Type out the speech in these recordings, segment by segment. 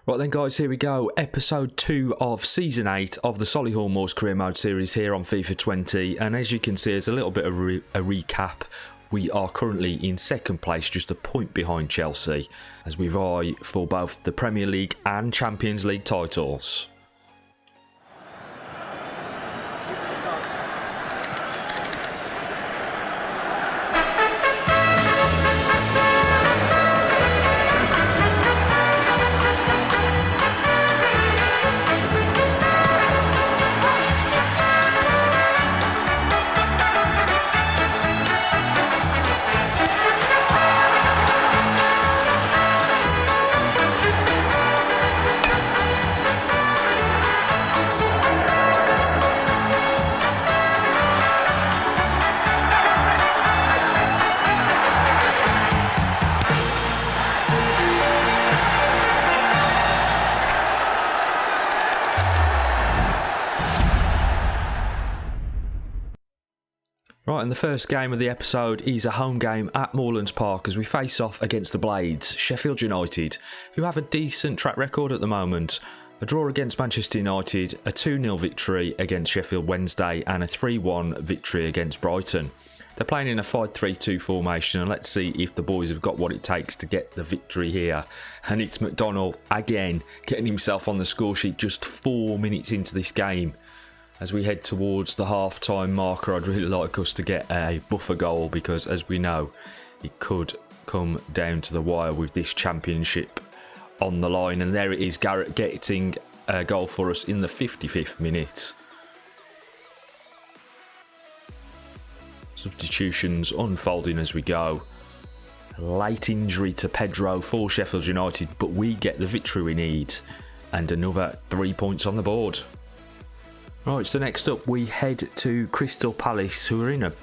Right then guys, here we go. Episode 2 of Season 8 of the Solihull Moors Career Mode series here on FIFA 20. And as you can see, there's a little bit of a recap. We are currently in second place, just a point behind Chelsea, as we vie for both the Premier League and Champions League titles. Right, and the first game of the episode is a home game at Moorlands Park as we face off against the Blades, Sheffield United, who have a decent track record at the moment. A draw against Manchester United, a 2-0 victory against Sheffield Wednesday and a 3-1 victory against Brighton. They're playing in a 5-3-2 formation, and let's see if the boys have got what it takes to get the victory here. And it's McDonald again getting himself on the score sheet just 4 minutes into this game. As we head towards the half-time marker, I'd really like us to get a buffer goal because, as we know, it could come down to the wire with this championship on the line. And there it is, Garrett getting a goal for us in the 55th minute. Substitutions unfolding as we go. Late injury to Pedro for Sheffield United, but we get the victory we need. And another 3 points on the board. Right, so next up we head to Crystal Palace, who are in a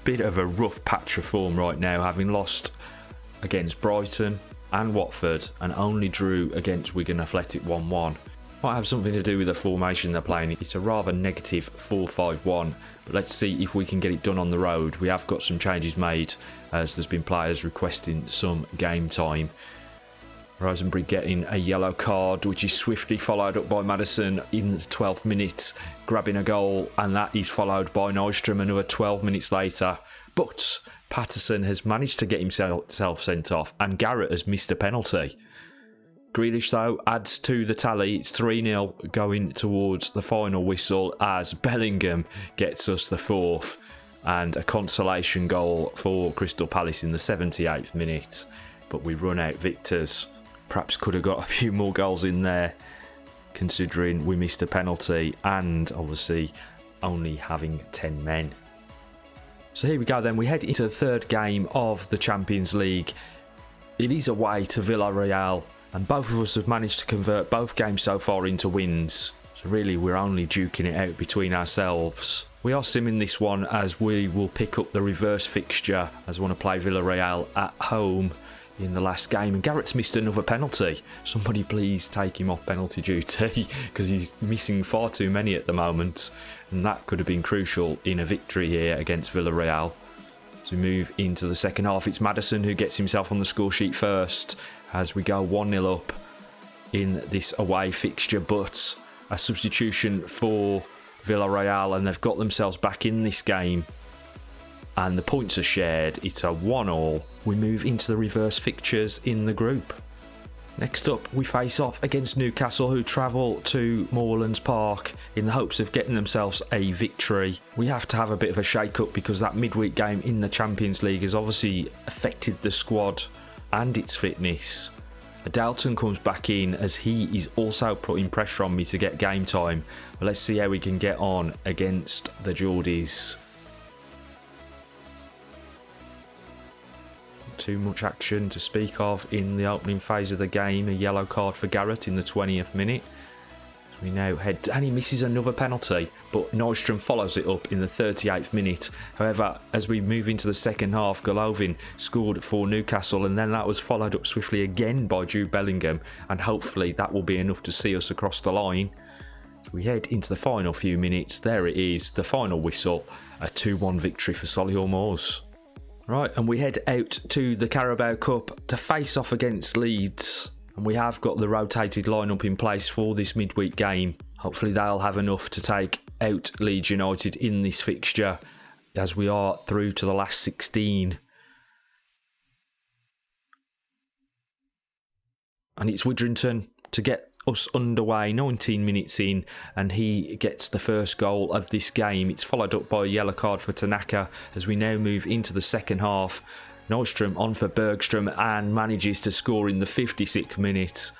bit of a rough patch of form right now, having lost against Brighton and Watford and only drew against Wigan Athletic 1-1. Might have something to do with the formation they're playing. It's a rather negative 4-5-1, but let's see if we can get it done on the road. We have got some changes made as there's been players requesting some game time. Rosenberry getting a yellow card, which is swiftly followed up by Maddison in the 12th minute, grabbing a goal, and that is followed by Nystrom another 12 minutes later. But Patterson has managed to get himself sent off, and Garrett has missed a penalty. Grealish, though, adds to the tally. It's 3-0 going towards the final whistle as Bellingham gets us the fourth, and a consolation goal for Crystal Palace in the 78th minute. But we run out victors. Perhaps could have got a few more goals in there, considering we missed a penalty and obviously only having 10 men. So here we go then, we head into the third game of the Champions League. It is away to Villarreal, and both of us have managed to convert both games so far into wins. So really we're only duking it out between ourselves. We are simming this one as we will pick up the reverse fixture as we want to play Villarreal at home in the last game, and Garrett's missed another penalty. Somebody please take him off penalty duty because he's missing far too many at the moment, and that could have been crucial in a victory here against Villarreal. As we move into the second half, it's Maddison who gets himself on the score sheet first as we go 1-0 up in this away fixture, but a substitution for Villarreal and they've got themselves back in this game. And the points are shared. It's a 1-1. We move into the reverse fixtures in the group. Next up, we face off against Newcastle, who travel to Moorlands Park in the hopes of getting themselves a victory. We have to have a bit of a shake-up because that midweek game in the Champions League has obviously affected the squad and its fitness. Dalton comes back in as he is also putting pressure on me to get game time. But let's see how we can get on against the Geordies. Too much action to speak of in the opening phase of the game. A yellow card for Garrett in the 20th minute. We now head, and he misses another penalty, but Nystrom follows it up in the 38th minute. However, as we move into the second half, Golovin scored for Newcastle, and then that was followed up swiftly again by Jude Bellingham, and hopefully that will be enough to see us across the line. We head into the final few minutes. There it is, the final whistle, a 2-1 victory for Solihull Moors. Right, and we head out to the Carabao Cup to face off against Leeds. And we have got the rotated lineup in place for this midweek game. Hopefully they'll have enough to take out Leeds United in this fixture, as we are through to the last 16. And it's Widrington to get us underway, 19 minutes in, and he gets the first goal of this game. It's followed up by a yellow card for Tanaka as we now move into the second half. Nordstrom on for Bergstrom and manages to score in the 56th minute.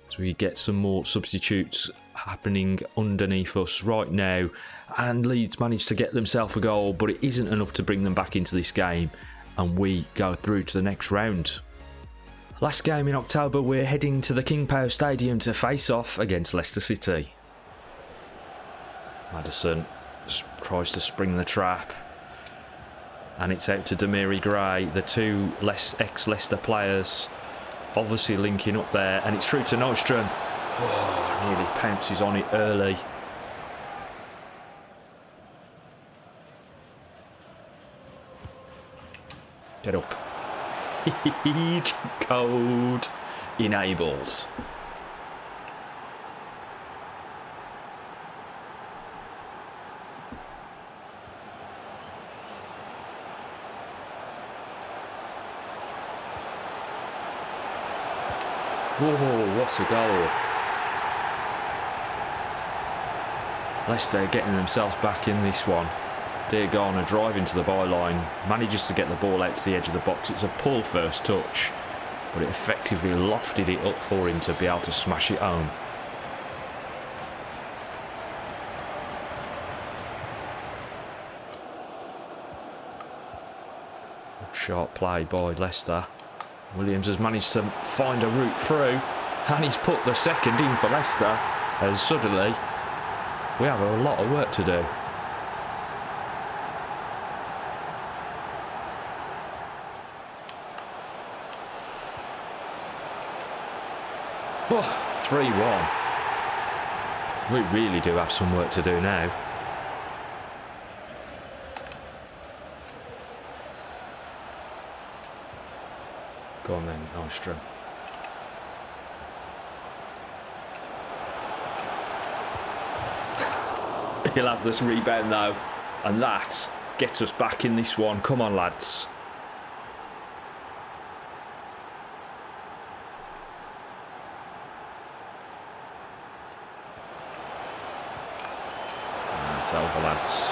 So we get some more substitutes happening underneath us right now. And Leeds manage to get themselves a goal, but it isn't enough to bring them back into this game. And we go through to the next round. Last game in October, we're heading to the King Power Stadium to face off against Leicester City. Maddison tries to spring the trap. And it's out to Demiri Gray, the two ex-Leicester players obviously linking up there. And it's through to Nordstrom. Oh, nearly pounces on it early. Get up. Code enabled. Whoa, what a goal. Leicester getting themselves back in this one. Garner driving to the byline, manages to get the ball out to the edge of the box. It's a poor first touch, but it effectively lofted it up for him to be able to smash it home. Sharp play by Leicester. Williams has managed to find a route through, and he's put the second in for Leicester, as suddenly we have a lot of work to do. Oh, 3-1. We really do have some work to do now. Go on then, Nordstrom. He'll have this rebound though, and that gets us back in this one. Come on, lads. That's over, lads.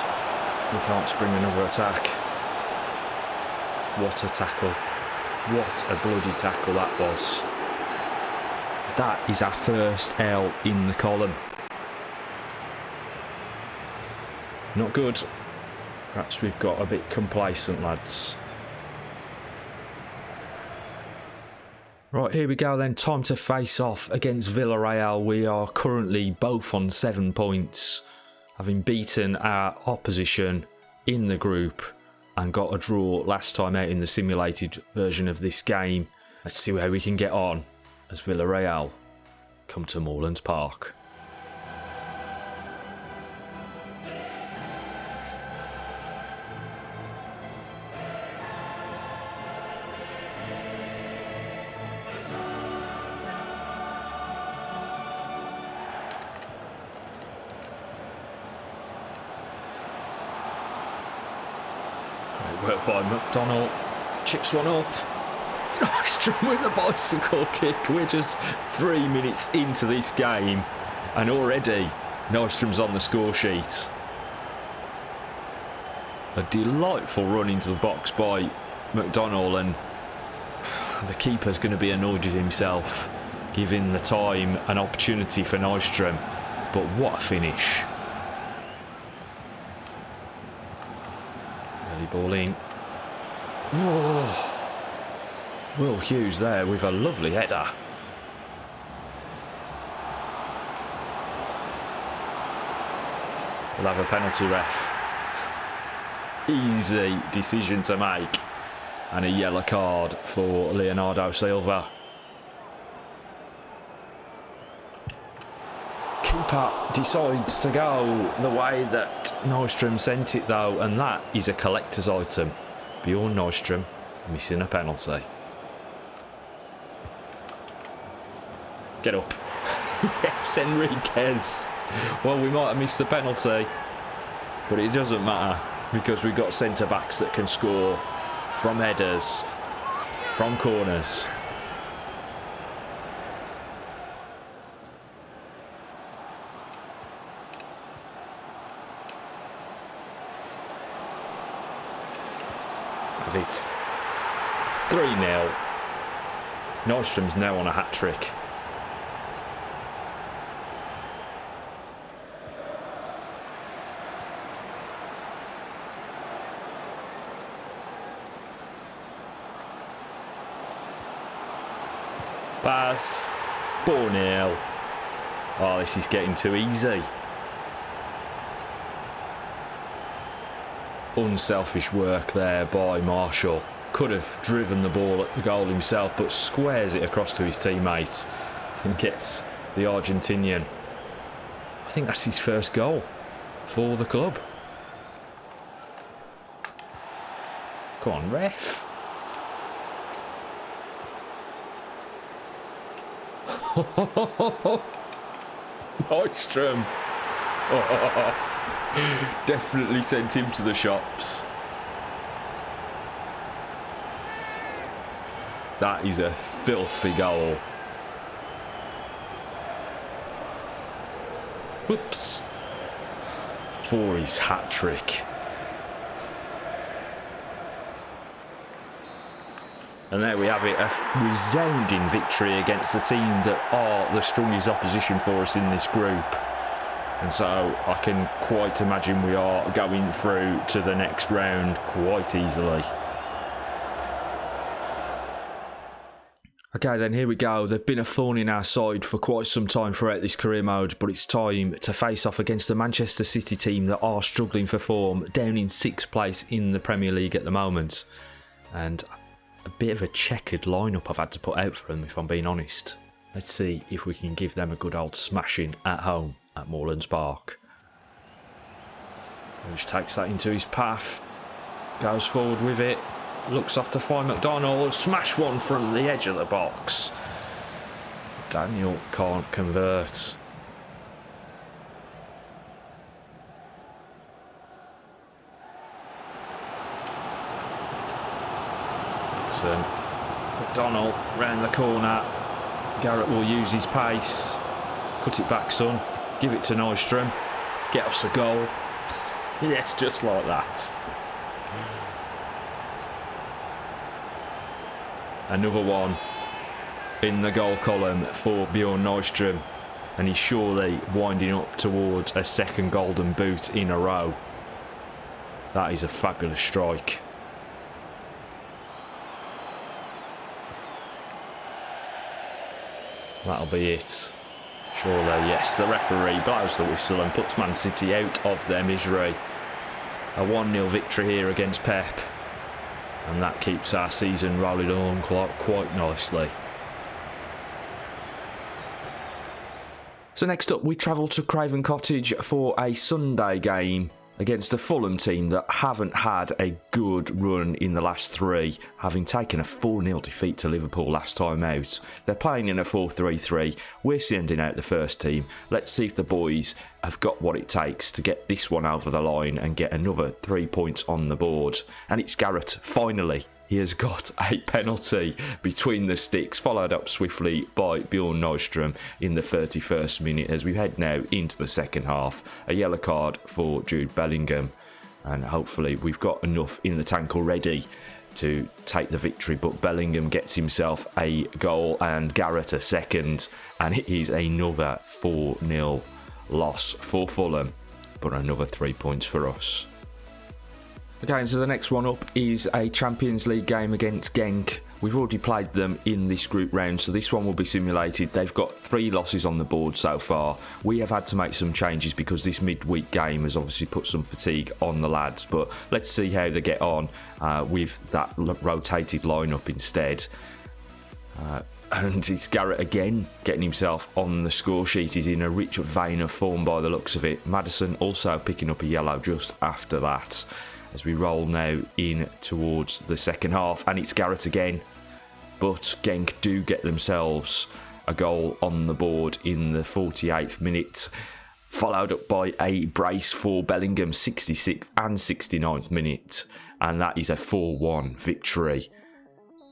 We can't spring another attack. What a tackle. What a bloody tackle that was. That is our first L in the column. Not good. Perhaps we've got a bit complacent, lads. Right, here we go then. Time to face off against Villarreal. We are currently both on 7 points, having beaten our opposition in the group and got a draw last time out in the simulated version of this game. Let's see how we can get on as Villarreal come to Moorlands Park. Work by McDonald, chips one up. Nordstrom with a bicycle kick. We're just 3 minutes into this game and already Nordstrom's on the score sheet. A delightful run into the box by McDonald, and the keeper's going to be annoyed with himself, giving the time an opportunity for Nordstrom. But what a finish. Ball in. Oh. Will Hughes there with a lovely header. We'll have a penalty, ref. Easy decision to make. And a yellow card for Leonardo Silva. Keeper decides to go the way that Nordstrom sent it though, and that is a collector's item. Bjorn Nordstrom missing a penalty. Get up. Yes, Enriquez. Well, we might have missed the penalty, but it doesn't matter because we've got centre-backs that can score from headers, from corners. Have it. 3-0. Nystrom's now on a hat-trick. Pass. 4-0. Oh, this is getting too easy. Unselfish work there by Marshall. Could have driven the ball at the goal himself, but squares it across to his teammate and gets the Argentinian. I think that's his first goal for the club. Come on, ref. Nystrom. Oh, definitely sent him to the shops. That is a filthy goal. Whoops. For his hat-trick. And there we have it, a resounding victory against the team that are the strongest opposition for us in this group. And so I can quite imagine we are going through to the next round quite easily. Okay then, here we go. They've been a thorn in our side for quite some time throughout this career mode, but it's time to face off against the Manchester City team that are struggling for form, down in 6th place in the Premier League at the moment. And a bit of a checkered lineup I've had to put out for them, if I'm being honest. Let's see if we can give them a good old smashing at home at Moorlands Park. Which takes that into his path, goes forward with it, looks off to find McDonald, smash one from the edge of the box. Daniel can't convert. McDonald round the corner. Garrett will use his pace. Cut it back, son. Give it to Nystrom. Get us a goal. Yes, just like that. Another one in the goal column for Bjorn Nystrom. And he's surely winding up towards a second golden boot in a row. That is a fabulous strike. That'll be it. Surely, yes. The referee blows the whistle and puts Man City out of their misery. A 1-0 victory here against Pep. And that keeps our season rolling on quite nicely. So next up, we travel to Craven Cottage for a Sunday game against a Fulham team that haven't had a good run in the last 3, having taken a 4-0 defeat to Liverpool last time out. They're playing in a 4-3-3. We're sending out the first team. Let's see if the boys have got what it takes to get this one over the line and get another 3 points on the board. And it's Garrett, finally. He has got a penalty between the sticks, followed up swiftly by Bjorn Nystrom in the 31st minute as we head now into the second half. A yellow card for Jude Bellingham. And hopefully we've got enough in the tank already to take the victory. But Bellingham gets himself a goal and Garrett a second. And it is another 4-0 loss for Fulham. But another 3 points for us. Okay, so the next one up is a Champions League game against Genk. We've already played them in this group round, so this one will be simulated. They've got 3 losses on the board so far. We have had to make some changes because this midweek game has obviously put some fatigue on the lads, but let's see how they get on with that rotated lineup instead. And it's Garrett again getting himself on the score sheet. He's in a rich vein of form by the looks of it. Maddison also picking up a yellow just after that. As we roll now in towards the second half, and it's Garrett again. But Genk do get themselves a goal on the board in the 48th minute, followed up by a brace for Bellingham, 66th and 69th minute, and that is a 4-1 victory.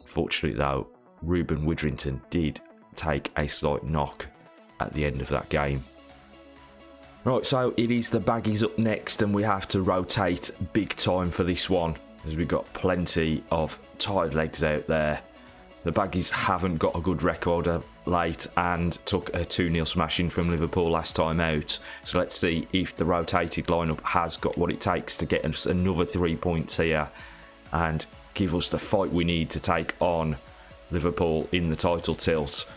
Fortunately though, Ruben Widrington did take a slight knock at the end of that game. Right, so it is the Baggies up next, and we have to rotate big time for this one, as we've got plenty of tired legs out there. The Baggies haven't got a good record of late and took a 2-0 smashing from Liverpool last time out. So let's see if the rotated lineup has got what it takes to get us another 3 points here and give us the fight we need to take on Liverpool in the title tilt.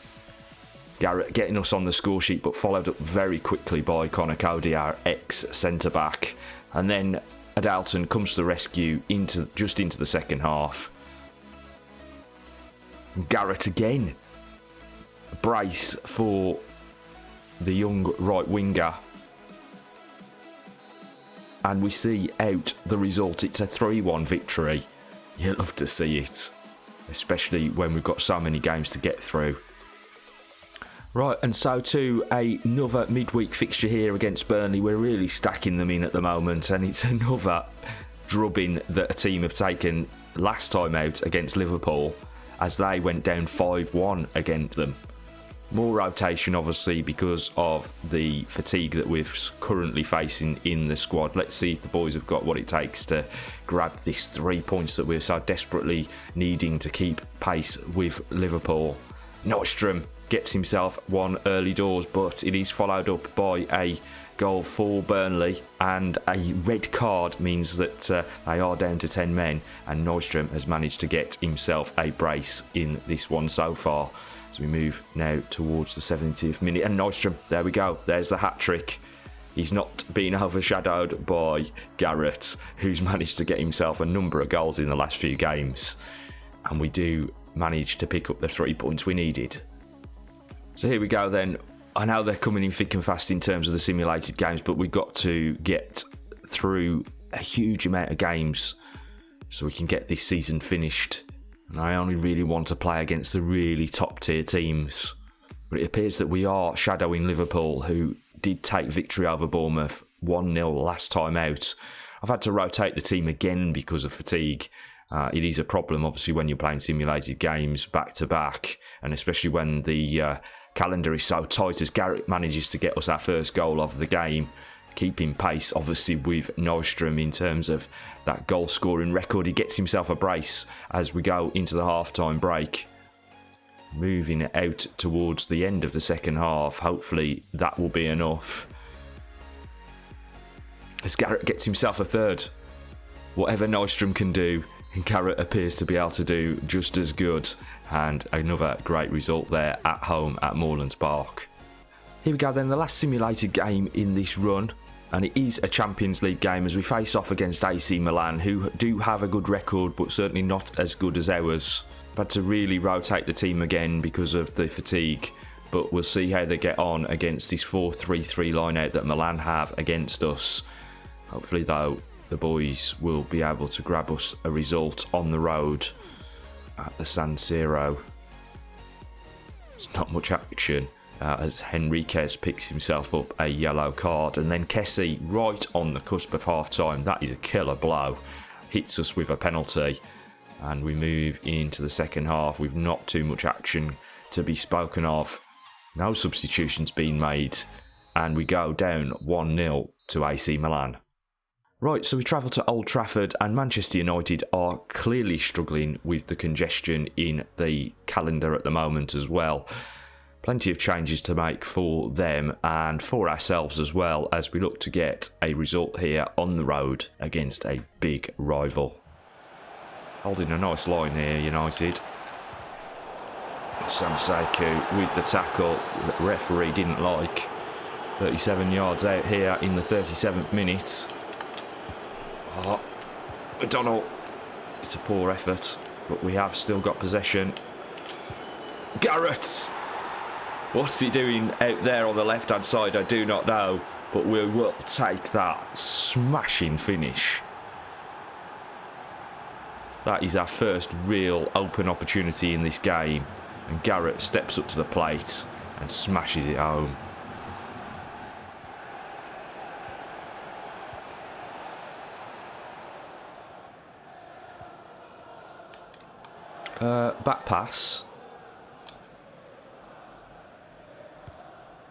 Garrett getting us on the score sheet, but followed up very quickly by Conor Cody, our ex-centre-back. And then Adalton comes to the rescue just into the second half. Garrett again. A brace for the young right winger. And we see out the result. It's a 3-1 victory. You love to see it, especially when we've got so many games to get through. Right, and so to another midweek fixture here against Burnley. We're really stacking them in at the moment, and it's another drubbing that a team have taken last time out against Liverpool, as they went down 5-1 against them. More rotation, obviously, because of the fatigue that we're currently facing in the squad. Let's see if the boys have got what it takes to grab this 3 points that we're so desperately needing to keep pace with Liverpool. Nordstrom gets himself one early doors, but it is followed up by a goal for Burnley, and a red card means that they are down to 10 men, and Nordstrom has managed to get himself a brace in this one so far. So we move now towards the 70th minute, and Nordstrom, there we go, there's the hat-trick. He's not being overshadowed by Garrett, who's managed to get himself a number of goals in the last few games, and we do manage to pick up the 3 points we needed. So here we go then. I know they're coming in thick and fast in terms of the simulated games, but we've got to get through a huge amount of games so we can get this season finished. And I only really want to play against the really top tier teams. But it appears that we are shadowing Liverpool, who did take victory over Bournemouth 1-0 last time out. I've had to rotate the team again because of fatigue. It is a problem, obviously, when you're playing simulated games back to back, and especially when the calendar is so tight, as Garrett manages to get us our first goal of the game, keeping pace, obviously, with Nordstrom in terms of that goal scoring record. He gets himself a brace as we go into the half-time break. Moving out towards the end of the second half. Hopefully that will be enough. As Garrett gets himself a third. Whatever Nordstrom can do, Garrett appears to be able to do just as good, and another great result there at home at Moorlands Park. Here we go then, the last simulated game in this run, and it is a Champions League game as we face off against AC Milan, who do have a good record but certainly not as good as ours. I've had to really rotate the team again because of the fatigue, but we'll see how they get on against this 4-3-3 line-out that Milan have against us. Hopefully though, the boys will be able to grab us a result on the road at the San Siro. There's not much action as Henriquez picks himself up a yellow card, and then Kessie right on the cusp of half time. That is a killer blow. Hits us with a penalty, and we move into the second half with not too much action to be spoken of. No substitutions being made, and we go down 1-0 to AC Milan. Right, so we travel to Old Trafford, and Manchester United are clearly struggling with the congestion in the calendar at the moment as well. Plenty of changes to make for them and for ourselves as well, as we look to get a result here on the road against a big rival. Holding a nice line here, United. Samseku with the tackle that the referee didn't like. 37 yards out here in the 37th minute. Oh, McDonnell. It's a poor effort, but we have still got possession. Garrett! What's he doing out there on the left-hand side? I do not know, but we will take that smashing finish. That is our first real open opportunity in this game, and Garrett steps up to the plate and smashes it home. Back pass.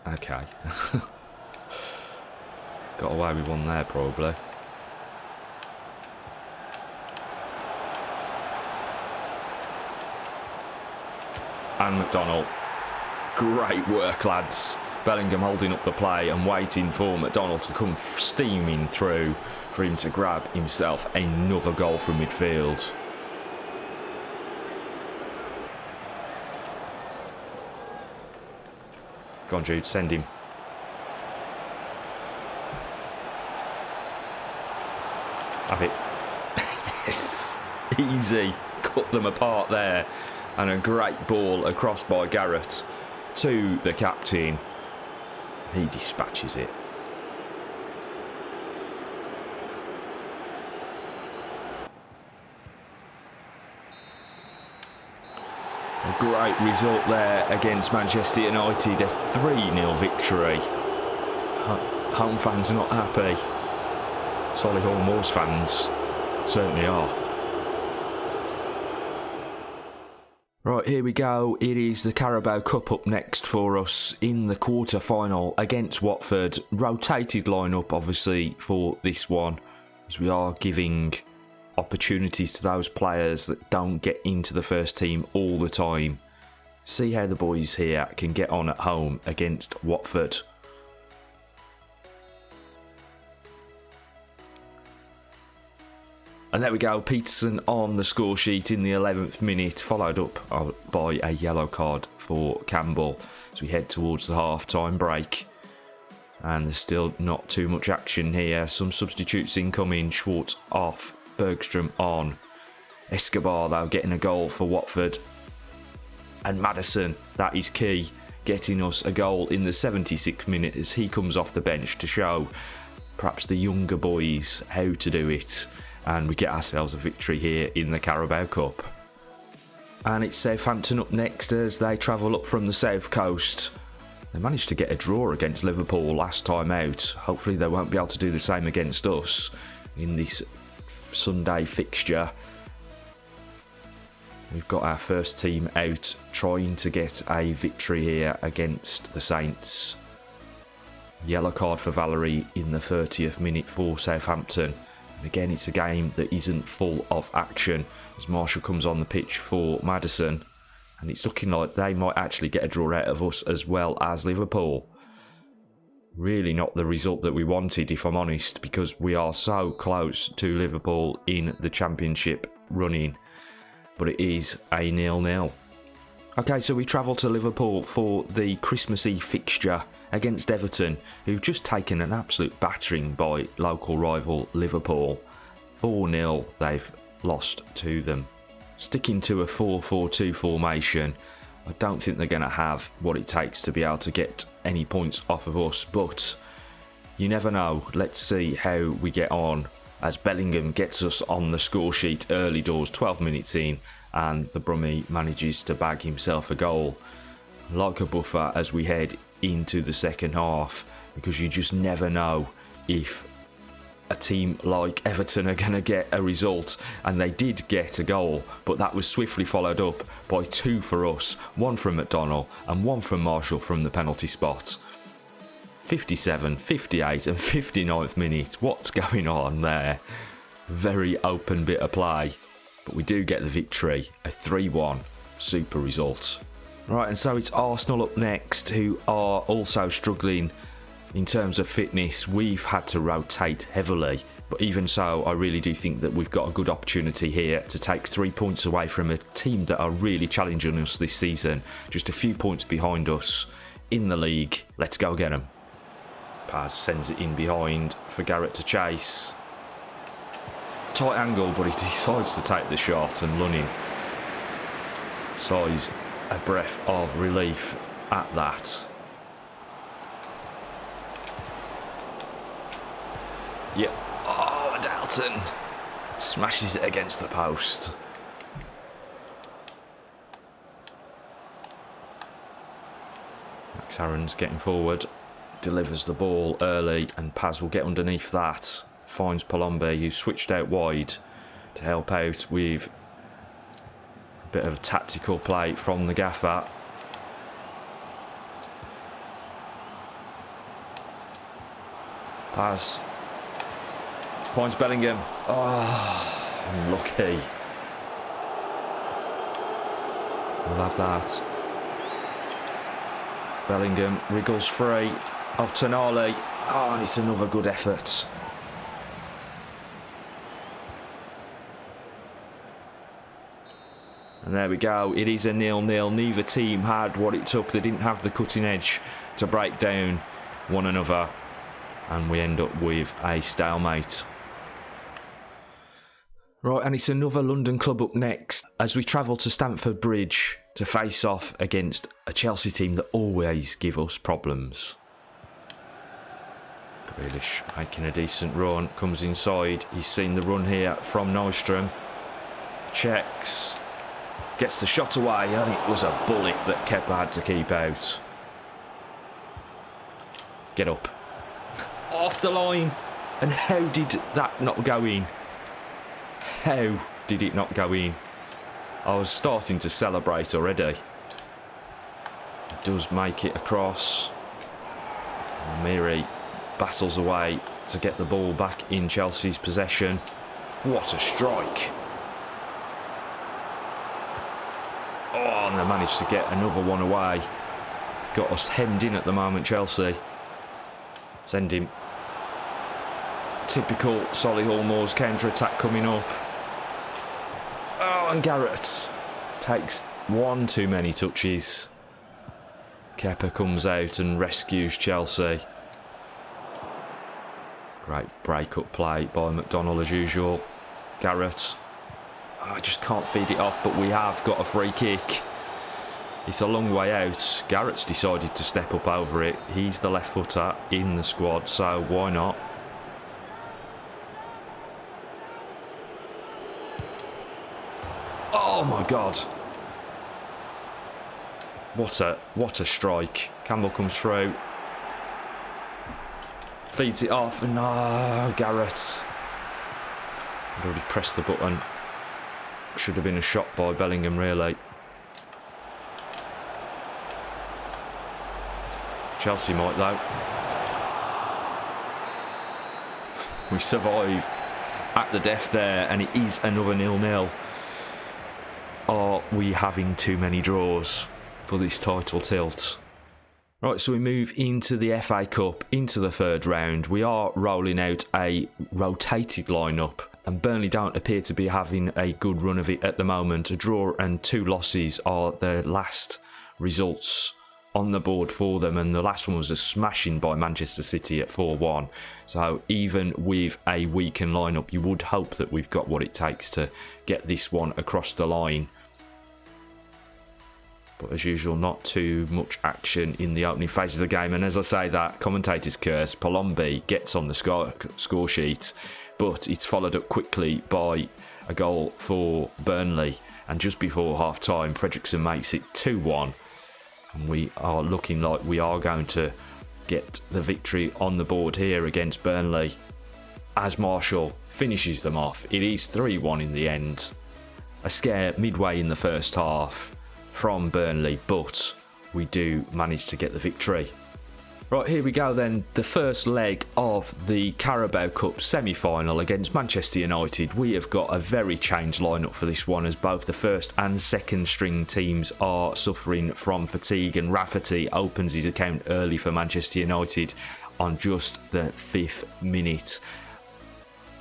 Okay. Got away with one there, probably. And McDonald. Great work, lads. Bellingham holding up the play and waiting for McDonald to come steaming through for him to grab himself another goal from midfield. Go on, Jude, send him. Have it. Yes, easy. Cut them apart there. And a great ball across by Garrett to the captain. He dispatches it. A great result there against Manchester United. A 3-0 victory. Home fans not happy. Solihull Moors fans certainly are. Right, here we go. It is the Carabao Cup up next for us in the quarter-final against Watford. Rotated lineup, obviously, for this one, as we are giving opportunities to those players that don't get into the first team all the time. See how the boys here can get on at home against Watford. And there we go, Peterson on the score sheet in the 11th minute, followed up by a yellow card for Campbell as we head towards the half-time break. And there's still not too much action here. Some substitutes incoming, Schwartz off, Bergstrom on. Escobar, though, getting a goal for Watford. And Maddison, that is key, getting us a goal in the 76th minute as he comes off the bench to show perhaps the younger boys how to do it. And we get ourselves a victory here in the Carabao Cup. And it's Southampton up next as they travel up from the south coast. They managed to get a draw against Liverpool last time out. Hopefully they won't be able to do the same against us in this Sunday fixture. We've got our first team out trying to get a victory here against the Saints. Yellow card for Valerie in the 30th minute for Southampton. And again, it's a game that isn't full of action as Marshall comes on the pitch for Maddison. And it's looking like they might actually get a draw out of us as well as Liverpool. Really not the result that we wanted, if I'm honest, because we are so close to Liverpool in the Championship running. But it is a 0-0. Okay, so we travel to Liverpool for the Christmassy fixture against Everton, who've just taken an absolute battering by local rival Liverpool. 4-0 they've lost to them. Sticking to a 4-4-2 formation, I don't think they're going to have what it takes to be able to get any points off of us, but you never know. Let's see how we get on as Bellingham gets us on the score sheet early doors, 12 minutes in, and the Brummie manages to bag himself a goal. Like a buffer as we head into the second half, because you just never know if a team like Everton are going to get a result, and they did get a goal, but that was swiftly followed up by 2 for us, 1 from McDonald and 1 from Marshall from the penalty spot. 57, 58 and 59th minute, what's going on there? Very open bit of play, but we do get the victory, a 3-1, super result. Right, and so it's Arsenal up next, who are also struggling in terms of fitness. We've had to rotate heavily, but even so, I really do think that we've got a good opportunity here to take 3 points away from a team that are really challenging us this season. Just a few points behind us in the league. Let's go get them. Paz sends it in behind for Garrett to chase. Tight angle, but he decides to take the shot, and Lunning sighs a breath of relief at that. Yep. Oh, Dalton smashes it against the post. Aaron's getting forward, delivers the ball early, and Paz will get underneath that. Finds Palombe, who switched out wide to help out with a bit of a tactical play from the gaffer. Paz finds Bellingham. Oh, unlucky. We'll have that. Bellingham wriggles free of Tonali. Oh, and it's another good effort. And there we go. It is a 0-0. Neither team had what it took. They didn't have the cutting edge to break down one another. And we end up with a stalemate. Right, and it's another London club up next as we travel to Stamford Bridge to face off against a Chelsea team that always give us problems. Grealish making a decent run, comes inside. He's seen the run here from Nystrom. Checks, gets the shot away, and it was a bullet that Kepa had to keep out. Get up. Off the line. And how did that not go in? How did it not go in? I was starting to celebrate already. It does make it across. Miri battles away to get the ball back in Chelsea's possession. What a strike. Oh, and they managed to get another one away. Got us hemmed in at the moment, Chelsea. Send him. Typical Solihull Moors counter-attack coming up. Oh, and Garrett takes one too many touches. Kepa comes out and rescues Chelsea. Great break-up play by McDonald as usual. Garrett. Oh, I just can't feed it off, but we have got a free kick. It's a long way out. Garrett's decided to step up over it. He's the left footer in the squad, so why not? Oh my God. What a strike. Campbell comes through. Feeds it off and Garrett. I'd already pressed the button. Should have been a shot by Bellingham really. Chelsea might though. We survive at the death there, and it is another 0-0. Are we having too many draws for this title tilt? Right, so we move into the FA Cup, into the third round. We are rolling out a rotated lineup, and Burnley don't appear to be having a good run of it at the moment. A draw and 2 losses are the last results on the board for them, and the last one was a smashing by Manchester City at 4-1. So even with a weakened lineup, you would hope that we've got what it takes to get this one across the line. But as usual, not too much action in the opening phase of the game. And as I say that, commentator's curse, Palombe gets on the score sheet, but it's followed up quickly by a goal for Burnley. And just before half-time, Fredrickson makes it 2-1. And we are looking like we are going to get the victory on the board here against Burnley, as Marshall finishes them off. It is 3-1 in the end. A scare midway in the first half from Burnley, but we do manage to get the victory. Right, here we go then. The first leg of the Carabao Cup semi-final against Manchester United. We have got a very changed lineup for this one, as both the first and second string teams are suffering from fatigue, and Rafferty opens his account early for Manchester United on just the 5th minute.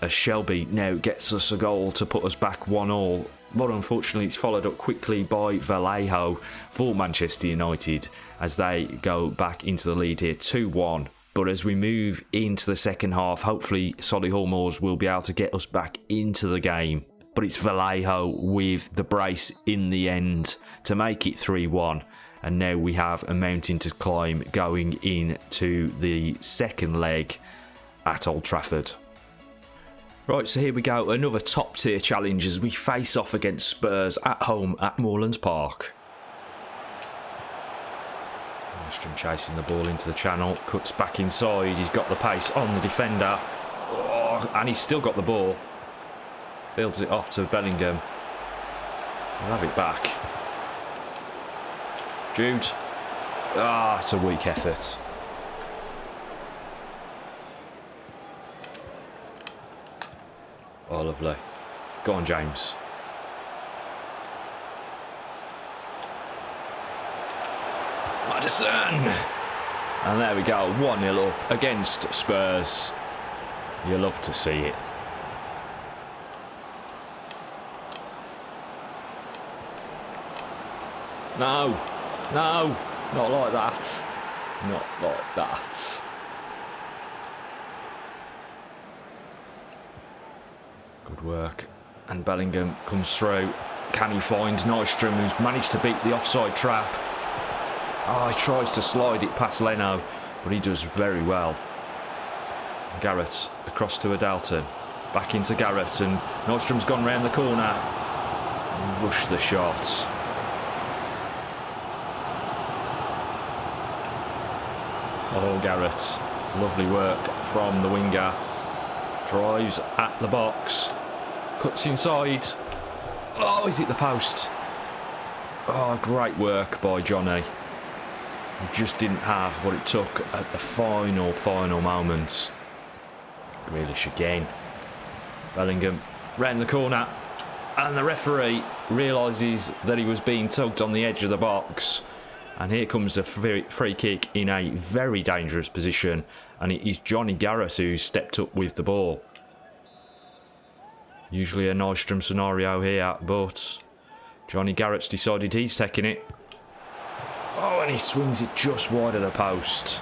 As Shelby now gets us a goal to put us back 1-1. But unfortunately, it's followed up quickly by Vallejo for Manchester United as they go back into the lead here, 2-1. But as we move into the second half, hopefully Solihull Moors will be able to get us back into the game. But it's Vallejo with the brace in the end to make it 3-1. And now we have a mountain to climb going into the second leg at Old Trafford. Right, so here we go, another top tier challenge as we face off against Spurs at home at Moorlands Park. Nystrom chasing the ball into the channel, cuts back inside, he's got the pace on the defender, and he's still got the ball. Fields it off to Bellingham. He'll have it back. Jude. It's a weak effort. Oh, lovely. Go on, James. Madison! And there we go, 1-0 up against Spurs. You love to see it. No, no, not like that. Not like that. Good work. And Bellingham comes through. Can he find Nystrom, who's managed to beat the offside trap? He tries to slide it past Leno, but he does very well. Garrett across to Adalton. Back into Garrett, and Nystrom's gone round the corner. Rush the shot. Oh, Garrett. Lovely work from the winger. Drives at the box. Cuts inside. Oh, he's hit the post. Oh, great work by Johnny. He just didn't have what it took at the final moment. Grealish again. Bellingham round the corner. And the referee realises that he was being tugged on the edge of the box. And here comes a free kick in a very dangerous position. And it is Johnny Garrett who's stepped up with the ball. Usually a Nystrom scenario here, but Johnny Garrett's decided he's taking it. Oh, and he swings it just wide of the post.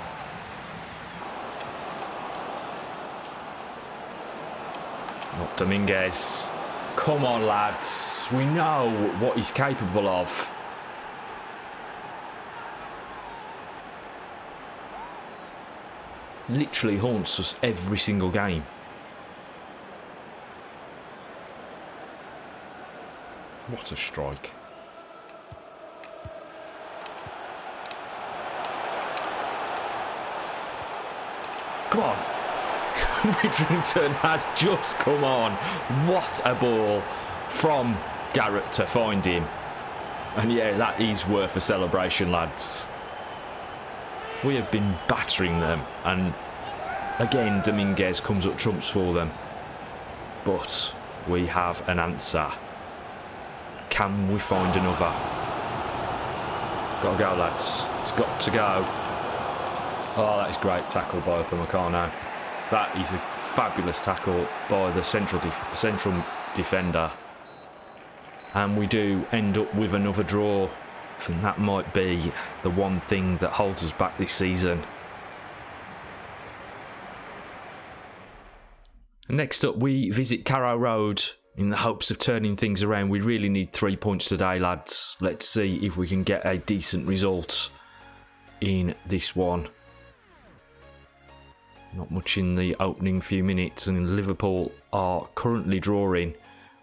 Not Dominguez. Come on, lads. We know what he's capable of. Literally haunts us every single game. What a strike. Come on. Widrington has just come on. What a ball from Garrett to find him. And yeah, that is worth a celebration, lads. We have been battering them, and again Dominguez comes up trumps for them. But we have an answer. Can we find another? Got to go, lads. It's got to go. Oh, that is great tackle by Upamecano. That is a fabulous tackle by the central defender. And we do end up with another draw. I think that might be the one thing that holds us back this season. Next up, we visit Carrow Road in the hopes of turning things around. We really need 3 points today, lads. Let's see if we can get a decent result in this one. Not much in the opening few minutes, and Liverpool are currently drawing,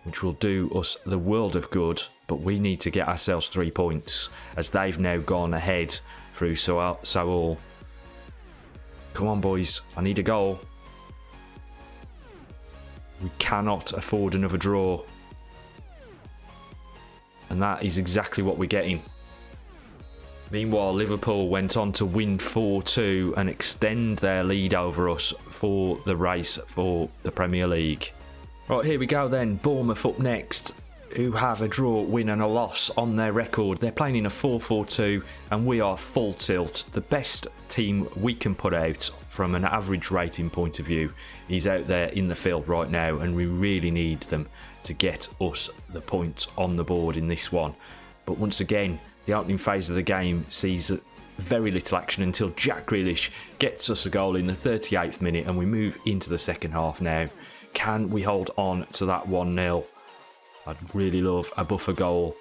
which will do us the world of good. But we need to get ourselves 3 points, as they've now gone ahead through Solihull. Come on, boys. I need a goal. We cannot afford another draw. And that is exactly what we're getting. Meanwhile, Liverpool went on to win 4-2 and extend their lead over us for the race for the Premier League. Right, here we go then. Bournemouth up next, who have a draw, win and a loss on their record. They're playing in a 4-4-2 and we are full tilt. The best team we can put out from an average rating point of view is out there in the field right now, and we really need them to get us the points on the board in this one. But once again, the opening phase of the game sees very little action until Jack Grealish gets us a goal in the 38th minute, and we move into the second half now. Can we hold on to that 1-0? I'd really love a buffer goal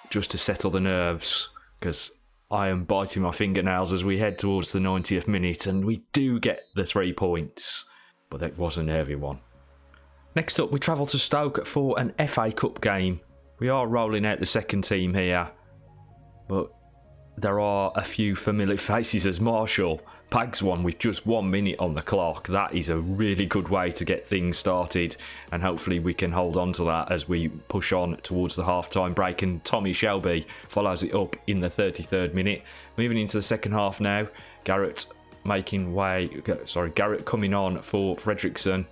just to settle the nerves, because I am biting my fingernails as we head towards the 90th minute, and we do get the 3 points, but that was a nervy one. Next up, we travel to Stoke for an FA Cup game. We are rolling out the second team here, but there are a few familiar faces as Marshall bags one with just 1 minute on the clock. That is a really good way to get things started, and hopefully we can hold on to that as we push on towards the half-time break. And Tommy Shelby follows it up in the 33rd minute. Moving into the second half now, Garrett coming on for Fredrickson,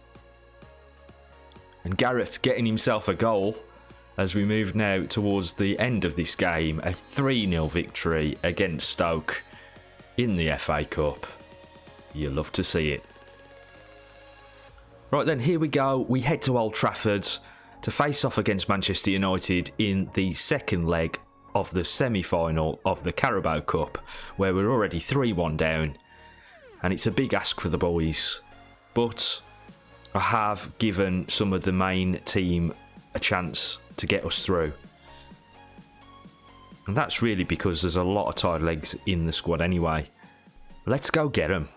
and Garrett getting himself a goal as we move now towards the end of this game. A 3-0 victory against Stoke in the FA Cup. You love to see it. Right then, here we go. We head to Old Trafford to face off against Manchester United in the second leg of the semi-final of the Carabao Cup, where we're already 3-1 down. And it's a big ask for the boys. But I have given some of the main team a chance to get us through. And that's really because there's a lot of tired legs in the squad anyway. Let's go get them.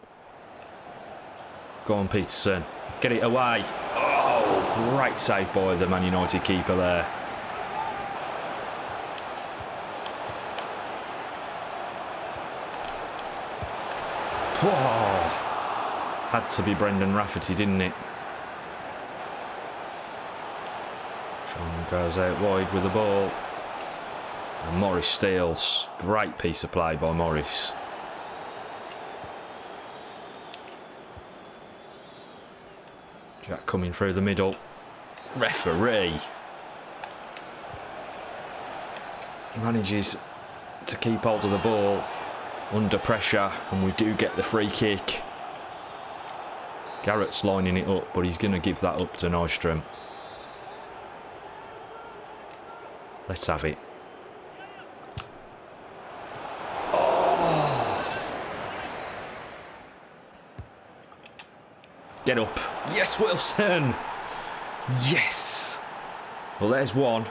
Go on, Peterson. Get it away. Oh, great save by the Man United keeper there. Whoa. Had to be Brendan Rafferty, didn't it? Sean goes out wide with the ball. And Morris steals. Great piece of play by Morris. Jack coming through the middle. Referee manages to keep hold of the ball under pressure, and we do get the free kick. Garrett's lining it up, but he's going to give that up to Nystrom. Let's have it. Oh. Get up. Yes, Wilson. Yes. Well, there's one.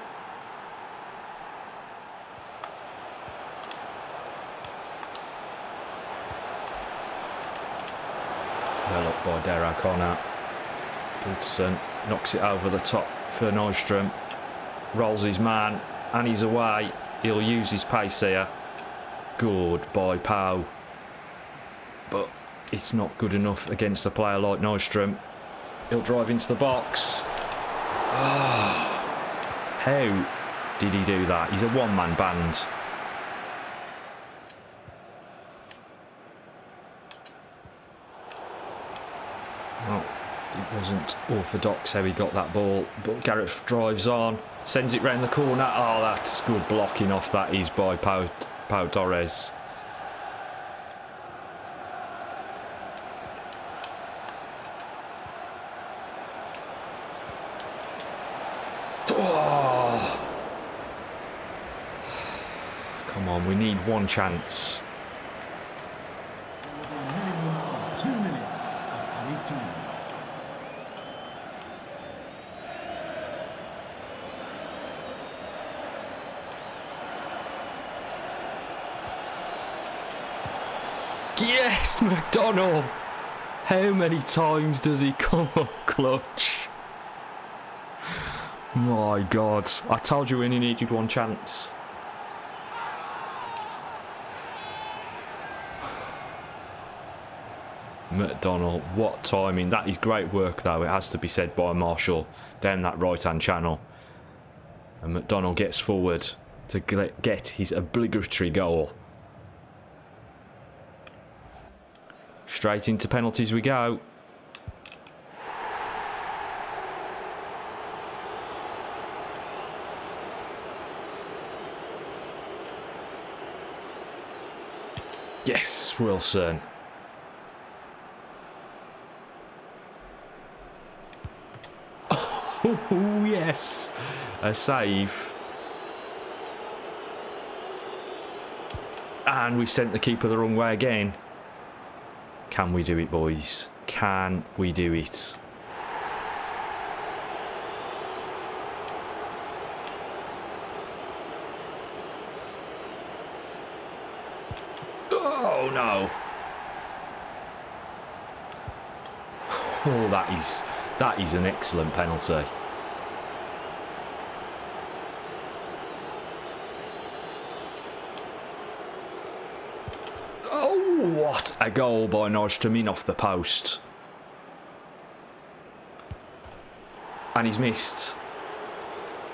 Well up by Dara Connor. Peterson knocks it over the top for Nystrom. Rolls his man, and he's away. He'll use his pace here. Good by Pau. But it's not good enough against a player like Nystrom. He'll drive into the box. Oh, how did he do that? He's a one-man band. Well, it wasn't orthodox how he got that ball, but Garrett drives on, sends it round the corner. Oh, that's good blocking off, that is, by Pau Torres. Oh. Come on, we need one chance. 2 minutes of 18. Yes, McDonald! How many times does he come up clutch? My God, I told you we only needed one chance. McDonald, what timing. That is great work though, it has to be said, by Marshall down that right hand channel. And McDonald gets forward to get his obligatory goal. Straight into penalties we go. Yes, Wilson. Oh, yes. A save. And we've sent the keeper the wrong way again. Can we do it, boys? Can we do it? Oh, no. Oh, that is an excellent penalty. a goal by Nordstrom off the post. And he's missed.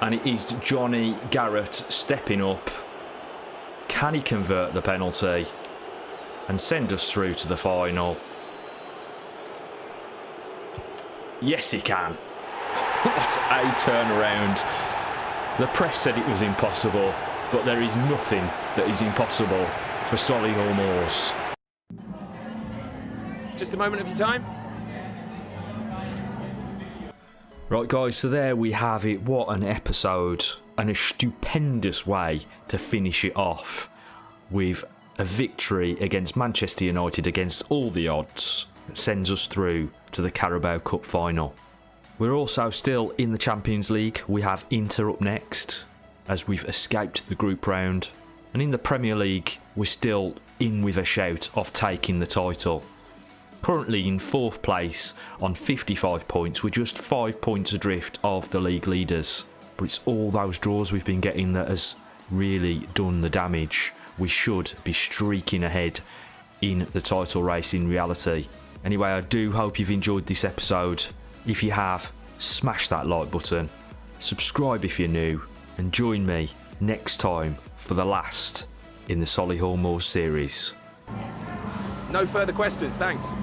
And it is Johnny Garrett stepping up. Can he convert the penalty and send us through to the final? Yes, he can. What a turnaround. The press said it was impossible, but there is nothing that is impossible for Solihull Moors. Just a moment of your time. Right guys, so there we have it. What an episode, and a stupendous way to finish it off with a victory against Manchester United against all the odds. That sends us through to the Carabao Cup final. We're also still in the Champions League. We have Inter up next as we've escaped the group round, and in the Premier League we're still in with a shout of taking the title. Currently in 4th place on 55 points. We're just 5 points adrift of the league leaders. But it's all those draws we've been getting that has really done the damage. We should be streaking ahead in the title race in reality. Anyway, I do hope you've enjoyed this episode. If you have, smash that like button. Subscribe if you're new. And join me next time for the last in the Solihull Moors series. No further questions, thanks.